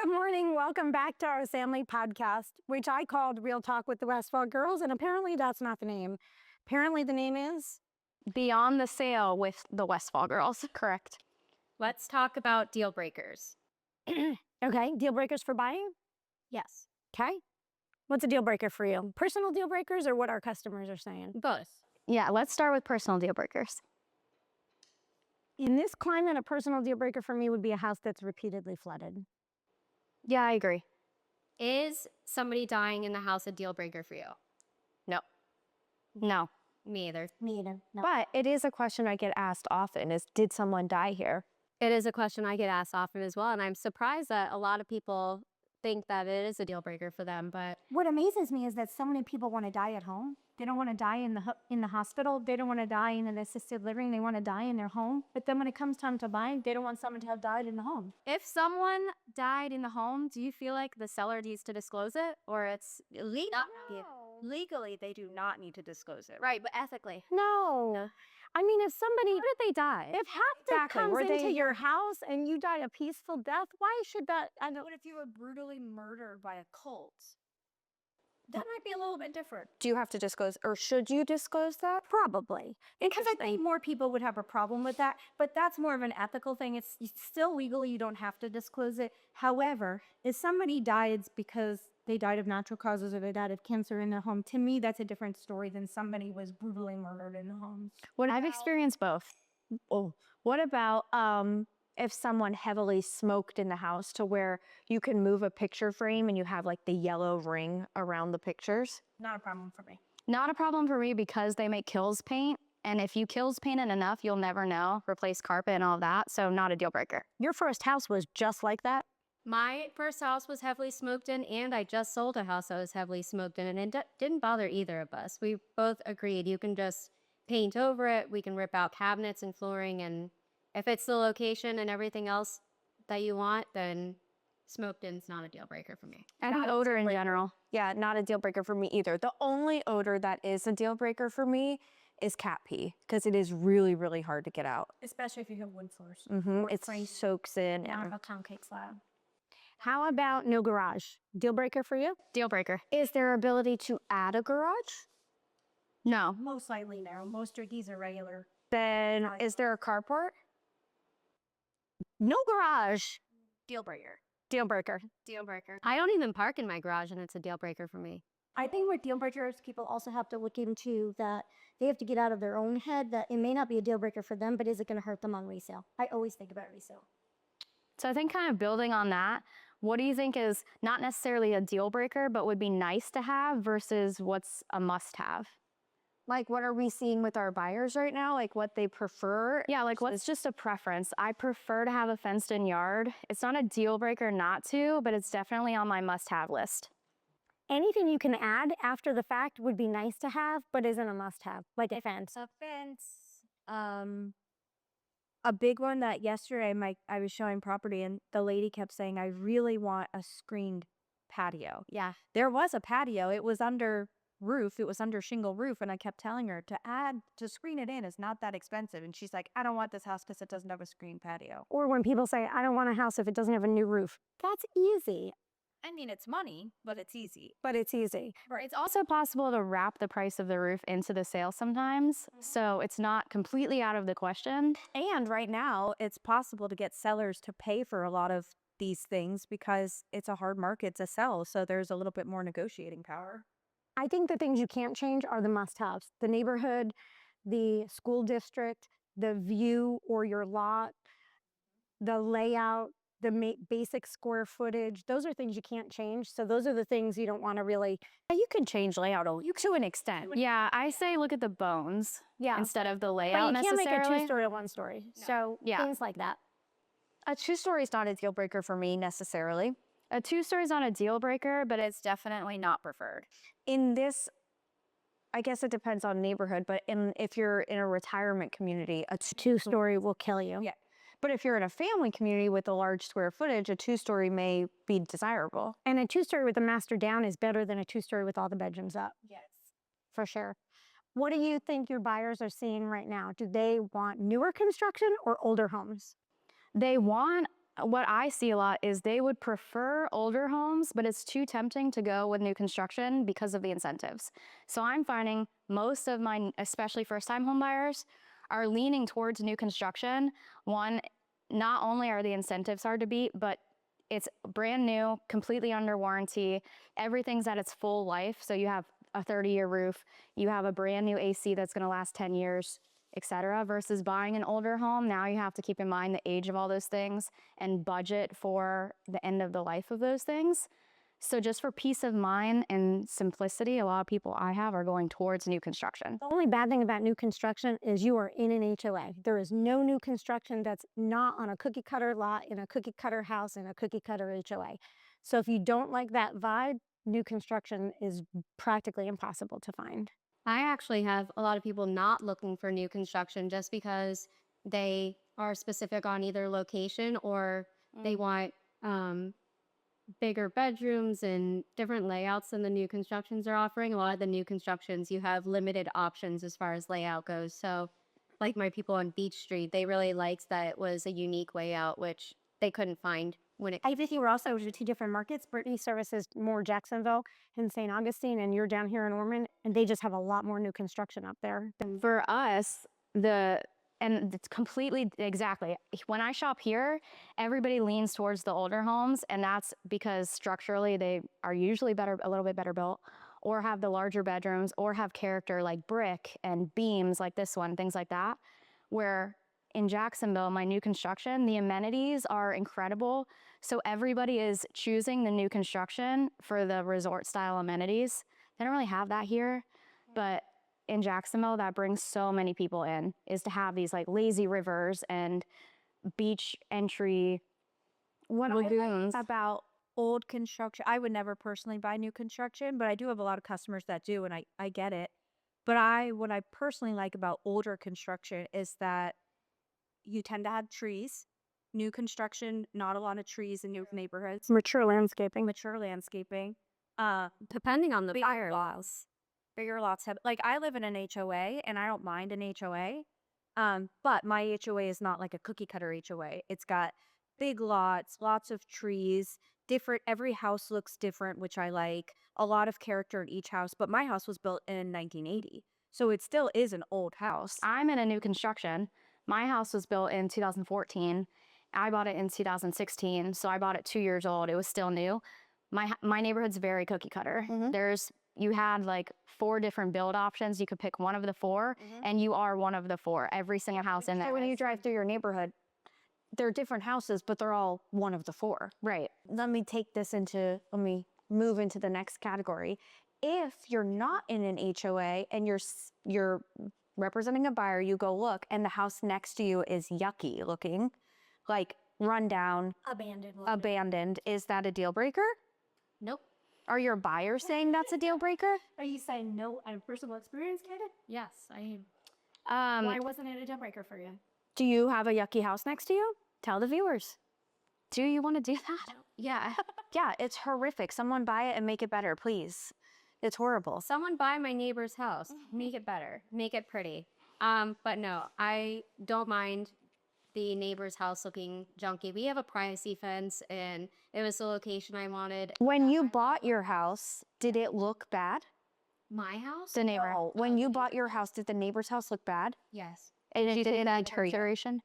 Good morning. Welcome back to our family podcast, which I called Real Talk with the Westfall Girls, and apparently that's not the name. Apparently the name is Beyond the Sale with the Westfall Girls. Correct. Let's talk about deal breakers. Okay, deal breakers for buying? Yes. Okay. What's a deal breaker for you? Personal deal breakers or what our customers are saying? Both. Yeah, let's start with personal deal breakers. In this climate, a personal deal breaker for me would be a house that's repeatedly flooded. Yeah, I agree. Is somebody dying in the house a deal breaker for you? No. Me either. Me either. No. But it is a question I get asked often is, did someone die here? It is a question I get asked often as well, and I'm surprised that a lot of people think that it is a deal breaker for them, but What amazes me is that so many people want to die at home. They don't want to die in the hospital. They don't want to die in an assisted living. They want to die in their home. But then when it comes time to buy, they don't want someone to have died in the home. if someone died in the home, do you feel like the seller needs to disclose it, or it's Legally, they do not need to disclose it. right, but ethically? No. I mean, if somebody, How did they die? if Hafta Exactly. comes Were into they- your house and you die a peaceful death, why should that? I don't. What if you were brutally murdered by a cult? That might be a little bit different. Do you have to disclose, or should you disclose that? Probably. Because I think more people would have a problem with that, but that's more of an ethical thing. It's still legal, you don't have to disclose it. However, if somebody died because they died of natural causes or they died of cancer in their home, to me, that's a different story than somebody was brutally murdered in the home. I've experienced both. What about if someone heavily smoked in the house to where you can move a picture frame and you have like the yellow ring around the pictures? Not a problem for me. Not a problem for me because they make kills paint. And if you kills paint it enough, you'll never know. Replace carpet and all that. So not a deal breaker. Your first house was just like that? My first house was heavily smoked in, and I just sold a house that was heavily smoked in, and it didn't bother either of us. We both agreed you can just paint over it. We can rip out cabinets and flooring, and if it's the location and everything else that you want, then smoked in's not a deal breaker for me. And the odor in general. Yeah, not a deal breaker for me either. The only odor that is a deal breaker for me is cat pee because it is really, really hard to get out. Especially if you have wood floors. It soaks in. Not a pound cake slab. How about no garage? Deal breaker for you? Deal breaker. Is there ability to add a garage? No. Most likely now. Most Dickies are regular. Then is there a carport? No garage. Deal breaker. Deal breaker. Deal breaker. I don't even park in my garage, and it's a deal breaker for me. I think with deal breakers, people also have to look into that they have to get out of their own head that it may not be a deal breaker for them, but is it going to hurt them on resale? I always think about resale. So I think kind of building on that, what do you think is not necessarily a deal breaker, but would be nice to have versus what's a must have? Like, what are we seeing with our buyers right now? Like, what they prefer? Yeah, like what's just a preference? I prefer to have a fenced in yard. It's not a deal breaker not to, but it's definitely on my must have list. Anything you can add after the fact would be nice to have, but isn't a must have, like a fence. A fence. A big one that yesterday I was showing property and the lady kept saying, I really want a screened patio. Yeah. There was a patio. It was under roof. It was under shingle roof. And I kept telling her to screen it in is not that expensive. And she's like, I don't want this house because it doesn't have a screened patio. Or when people say, I don't want a house if it doesn't have a new roof. That's easy, I mean, it's money, but it's easy. but it's easy. It's also possible to wrap the price of the roof into the sale sometimes. So it's not completely out of the question. And right now, it's possible to get sellers to pay for a lot of these things because it's a hard market to sell. So there's a little bit more negotiating power. I think the things you can't change are the must-haves. The neighborhood, the school district, the view or your lot, the layout, the basic square footage. Those are things you can't change. So those are the things you don't want to really. You can change layout to an extent. Yeah, I say look at the bones instead of the But layout you can't make a necessarily. two-story or one-story. So Yeah. things like that. A 2-story is not a deal breaker for me necessarily. A 2-story is not a deal breaker, but it's definitely not preferred. In this, I guess it depends on neighborhood, but if you're in a retirement community, a Two-story will kill you. Yeah. But if you're in a family community with a large square footage, a 2-story may be desirable. And a two-story with a master down is better than a two-story with all the bedrooms up. Yes. For sure. What do you think your buyers are seeing right now? Do they want newer construction or older homes? They want what I see a lot is they would prefer older homes, but it's too tempting to go with new construction because of the incentives. So I'm finding most of my, especially first-time home buyers, are leaning towards new construction. One, not only are the incentives hard to beat, but it's brand new, completely under warranty. Everything's at its full life. So you have a 30-year roof, you have a brand new AC that's going to last 10 years, etc. Versus buying an older home. Now you have to keep in mind the age of all those things and budget for the end of the life of those things. So just for peace of mind and simplicity, a lot of people I have are going towards new construction. The only bad thing about new construction is you are in an HOA. There is no new construction that's not on a cookie cutter lot, in a cookie cutter house, in a cookie cutter HOA. So if you don't like that vibe, new construction is practically impossible to find. I actually have a lot of people not looking for new construction just because they are specific on either location or they want bigger bedrooms and different layouts than the new constructions are offering. A lot of the new constructions, you have limited options as far as layout goes. So, like my people on Beach Street, they really liked that it was a unique layout, which they couldn't find when it. I think we're also two different markets. Brittany services more Jacksonville and St. Augustine, and you're down here in Ormond, and they just have a lot more new construction up there. For us, and it's completely exactly. When I shop here, everybody leans towards the older homes, and that's because structurally they are usually better, a little bit better built, or have the larger bedrooms, or have character like brick and beams like this one, things like that. Where in Jacksonville, my new construction, the amenities are incredible. So everybody is choosing the new construction for the resort style amenities. They don't really have that here, but in Jacksonville, that brings so many people in, is to have these like lazy rivers and beach entry lagoons. About old construction, I would never personally buy new construction, but I do have a lot of customers that do, and I get it. But what I personally like about older construction is that you tend to have trees. New construction, not a lot of trees in new neighborhoods. Mature landscaping. Mature landscaping. Depending on the Bigger buyer. lots. Bigger lots have, like, I live in an HOA and I don't mind an HOA. But my HOA is not like a cookie cutter HOA. It's got big lots, lots of trees, different, every house looks different, which I like. A lot of character in each house, but my house was built in 1980. So it still is an old house. I'm in a new construction. My house was built in 2014. I bought it in 2016, so I bought it 2 years old. It was still new. My neighborhood's very cookie cutter. You had like 4 different build options. You could pick one of the 4, and you are one of the 4. Every single house in there. When you drive through your neighborhood, they're different houses, but they're all one of the 4. Right. Let me move into the next category. If you're not in an HOA and you're representing a buyer, you go look, and the house next to you is yucky looking, like run down, abandoned. Is that a deal breaker? Nope. Are your buyers saying that's a deal breaker? Are you saying no out of personal experience, Kaden? Yes, I am. Why wasn't it a deal breaker for you? Do you have a yucky house next to you? Tell the viewers. Do you want to do that? Yeah. Yeah, it's horrific. Someone buy it and make it better, please. It's horrible. Someone buy my neighbor's house. Make it better. Make it pretty. But no, I don't mind the neighbor's house looking junky. We have a privacy fence, and it was the location I wanted. When you bought your house, did it look bad? My house? The neighbor. No. When you bought your house, did the neighbor's house look bad? Yes. And it didn't deter you?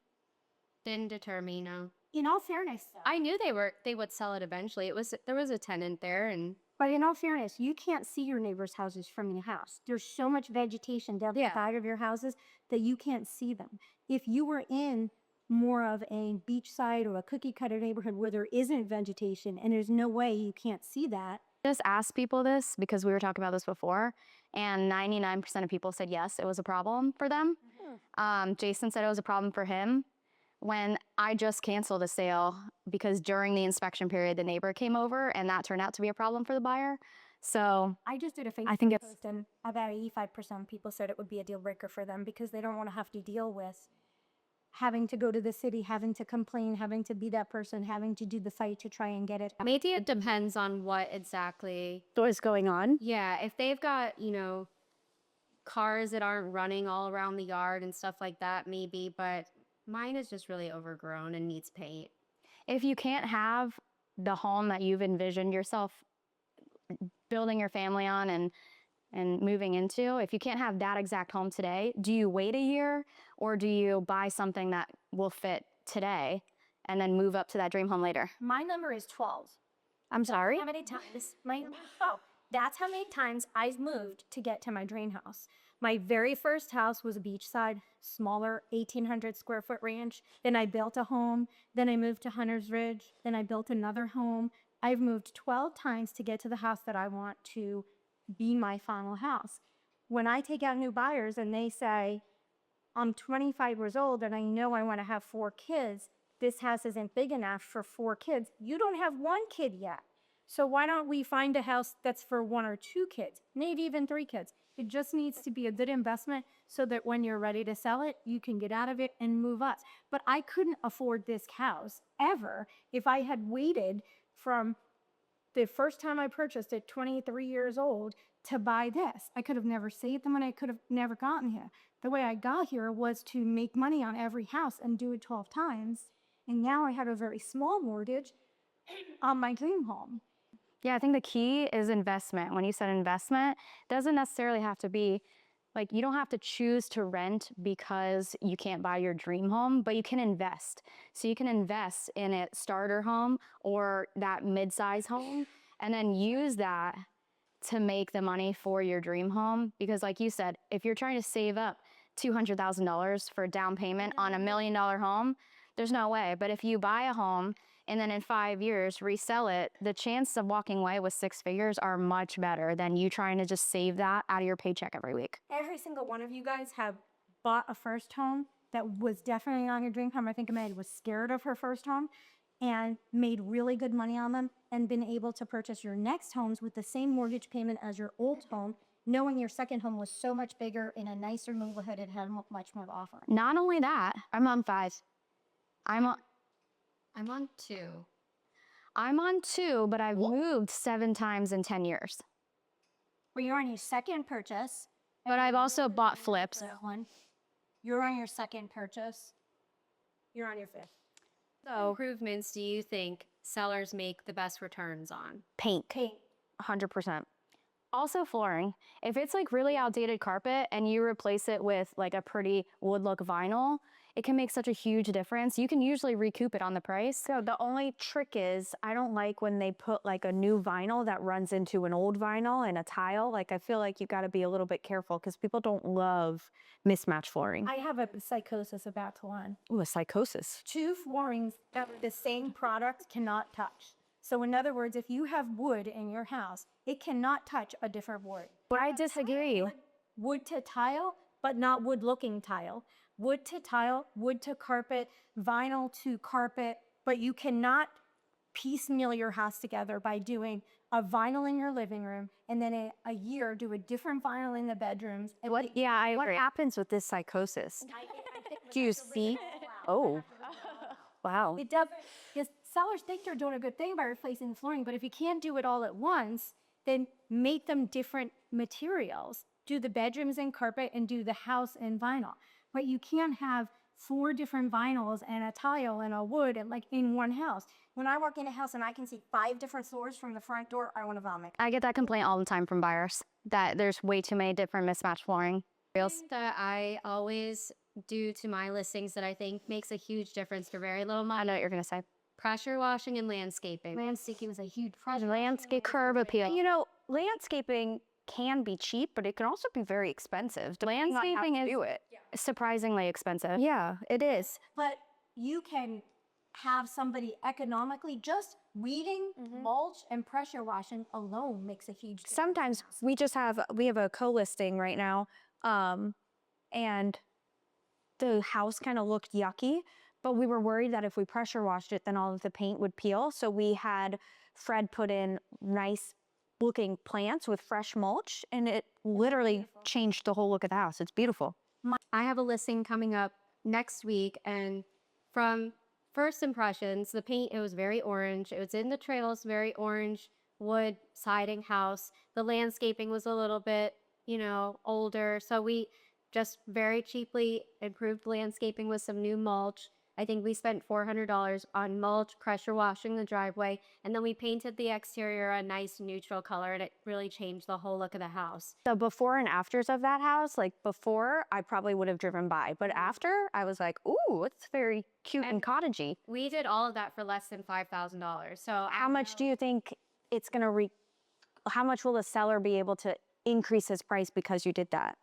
Didn't deter me, no. In all fairness, though. I knew they would sell it eventually. There was a tenant there, and But in all fairness, you can't see your neighbors' houses from your house. There's so much vegetation down the side of your houses that you can't see them. If you were in more of a beachside or a cookie cutter neighborhood where there isn't vegetation and there's no way you can't see that. Just ask people this because we were talking about this before, and 99% of people said yes, it was a problem for them. Jason said it was a problem for him. When I just canceled a sale because during the inspection period, the neighbor came over, and that turned out to be a problem for the buyer. So I just did a Facebook I think it's post, and about 85% of people said it would be a deal breaker for them because they don't want to have to deal with having to go to the city, having to complain, having to be that person, having to do the fight to try and get it. maybe it depends on what exactly. What's going on? Yeah, if they've got, cars that aren't running all around the yard and stuff like that, maybe, but mine is just really overgrown and needs paint. if you can't have the home that you've envisioned yourself building your family on and moving into, if you can't have that exact home today, do you wait a year or do you buy something that will fit today and then move up to that dream home later? My number is 12. I'm sorry? How many times? That's how many times I've moved to get to my dream house. My very first house was a beachside, smaller, 1,800 square foot ranch. Then I built a home. Then I moved to Hunter's Ridge. Then I built another home. I've moved 12 times to get to the house that I want to be my final house. When I take out new buyers and they say, I'm 25 years old and I know I want to have 4 kids, this house isn't big enough for 4 kids. You don't have 1 kid yet. So why don't we find a house that's for 1 or 2 kids, maybe even 3 kids? It just needs to be a good investment so that when you're ready to sell it, you can get out of it and move up. But I couldn't afford this house ever if I had waited from the first time I purchased it, 23 years old, to buy this. I could have never saved them and I could have never gotten here. The way I got here was to make money on every house and do it 12 times. And now I have a very small mortgage on my dream home. Yeah, I think the key is investment. When you said investment, it doesn't necessarily have to be like you don't have to choose to rent because you can't buy your dream home, but you can invest. So you can invest in a starter home or that mid-size home and then use that to make the money for your dream home. Because like you said, if you're trying to save up $200,000 for a down payment on $1 million home, there's no way. But if you buy a home and then in 5 years resell it, the chance of walking away with 6 figures are much better than you trying to just save that out of your paycheck every week. Every single one of you guys have bought a first home that was definitely not your dream home. I think Amanda was scared of her first home and made really good money on them and been able to purchase your next homes with the same mortgage payment as your old home, knowing your second home was so much bigger in a nicer neighborhood. It had much more to offer. Not only that, I'm on 5. I'm on 2. I'm on 2, but I've moved 7 times in 10 years. Well, you're on your second purchase. But I've also bought flips. You're on your second purchase. You're on your 5th. So, improvements do you think sellers make the best returns on? Paint. 100%. Also flooring. If it's like really outdated carpet and you replace it with like a pretty wood look vinyl, it can make such a huge difference. You can usually recoup it on the price. So the only trick is I don't like when they put like a new vinyl that runs into an old vinyl and a tile. Like I feel like you got to be a little bit careful because people don't love mismatched flooring. I have a psychosis about to one. Ooh, a psychosis. 2 floorings that are the same product cannot touch. So in other words, if you have wood in your house, it cannot touch a different wood. But I disagree. Wood to tile, but not wood looking tile. Wood to tile, wood to carpet, vinyl to carpet, but you cannot piecemeal your house together by doing a vinyl in your living room and then a year do a different vinyl in the bedrooms. And What happens with this psychosis? Do you see? Oh, wow. it does, because sellers think they're doing a good thing by replacing the flooring, but if you can't do it all at once, then make them different materials. Do the bedrooms in carpet and do the house in vinyl. But you can't have 4 different vinyls and a tile and a wood and like in one house. When I walk in a house and I can see 5 different floors from the front door, I want to vomit. I get that complaint all the time from buyers that there's way too many different mismatched flooring. That I always do to my listings that I think makes a huge difference for very little I money. know what you're going to say. Pressure washing and landscaping. Landscaping is a huge project. Landscape curb appeal. You know, landscaping can be cheap, but it can also be very expensive. depending on how Landscaping you is do it. surprisingly expensive. Yeah, it is. But you can have somebody economically just weeding, mulch, and pressure washing alone makes a huge difference. Sometimes we have a co-listing right now, and the house kind of looked yucky, but we were worried that if we pressure washed it, then all of the paint would peel. So we had Fred put in nice looking plants with fresh mulch, and it literally changed the whole look of the house. It's beautiful. I have a listing coming up next week, and from first impressions, the paint, it was very orange. It was in the trails, very orange wood siding house. The landscaping was a little bit, older. So we just very cheaply improved landscaping with some new mulch I think we spent $400 on mulch, pressure washing the driveway, and then we painted the exterior a nice neutral color, and it really changed the whole look of the house. The before and afters of that house, like before, I probably would have driven by, but after, I was like, ooh, it's very cute and cottagey. We did all of that for less than $5,000. So How much do you think it's going to how much will the seller be able to increase his price because you did that?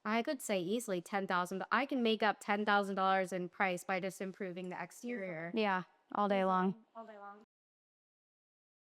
I could say easily 10,000. I can make up $10,000 in price by just improving the exterior. Yeah, all day long.